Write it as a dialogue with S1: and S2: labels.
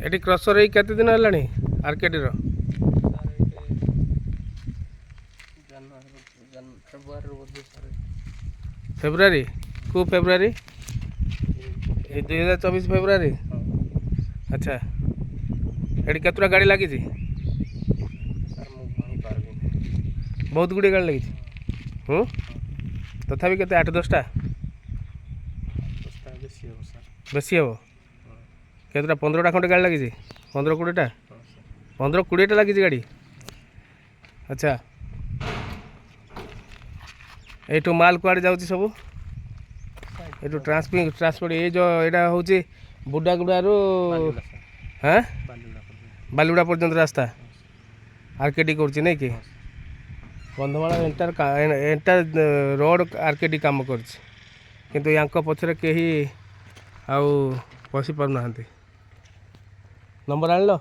S1: ଏଠି କ୍ରସର ହେଇ କେତେ ଦିନ ହେଲାଣି ଆର୍କେଡିର? ଫେବୃଆରୀ କେଉଁ ଫେବୃଆରୀ? এই 2024 ଫେବୃଆରୀ। ଆଚ୍ଛା ଏଠି କେତେଟା ଗାଡ଼ି ଲାଗିଛି? ବହୁତ ଗୁଡ଼ିଏ ଗାଡ଼ି ଲାଗିଛି। ତଥାପି କେତେ 8-10ଟା? ବେଶୀ ହେବ। କେତେଟା 15ଟା ଖଣ୍ଡେ ଗାଡ଼ି ଲାଗିଛି? 15-20ଟା? 15-20ଟା ଲାଗିଛି ଗାଡ଼ି। ଆଚ୍ଛା এইଠୁ ମାଲ କୁଆଡ଼େ ଯାଉଛି ସବୁ? ଏଠୁ ଟ୍ରାନ୍ସପୋର୍ଟ ଏଇ ଯେଉଁ ଏଇଟା ହେଉଛି ବୁଡ଼ାଗୁଡ଼ାରୁ ହାଁ ବାଲିଗୁଡ଼ା ପର୍ଯ୍ୟନ୍ତ ରାସ୍ତା ଆର୍କେଡି କରୁଛି ନାଇଁ କି? କନ୍ଧମାଳ ଏଣ୍ଟାର ରୋଡ଼ ଆର୍କେଡି କାମ କରୁଛି, କିନ୍ତୁ ୟାଙ୍କ ପଛରେ କେହି ଆଉ ପଶି ପାରୁନାହାନ୍ତି। ନମ୍ବର ଆଣିଲ?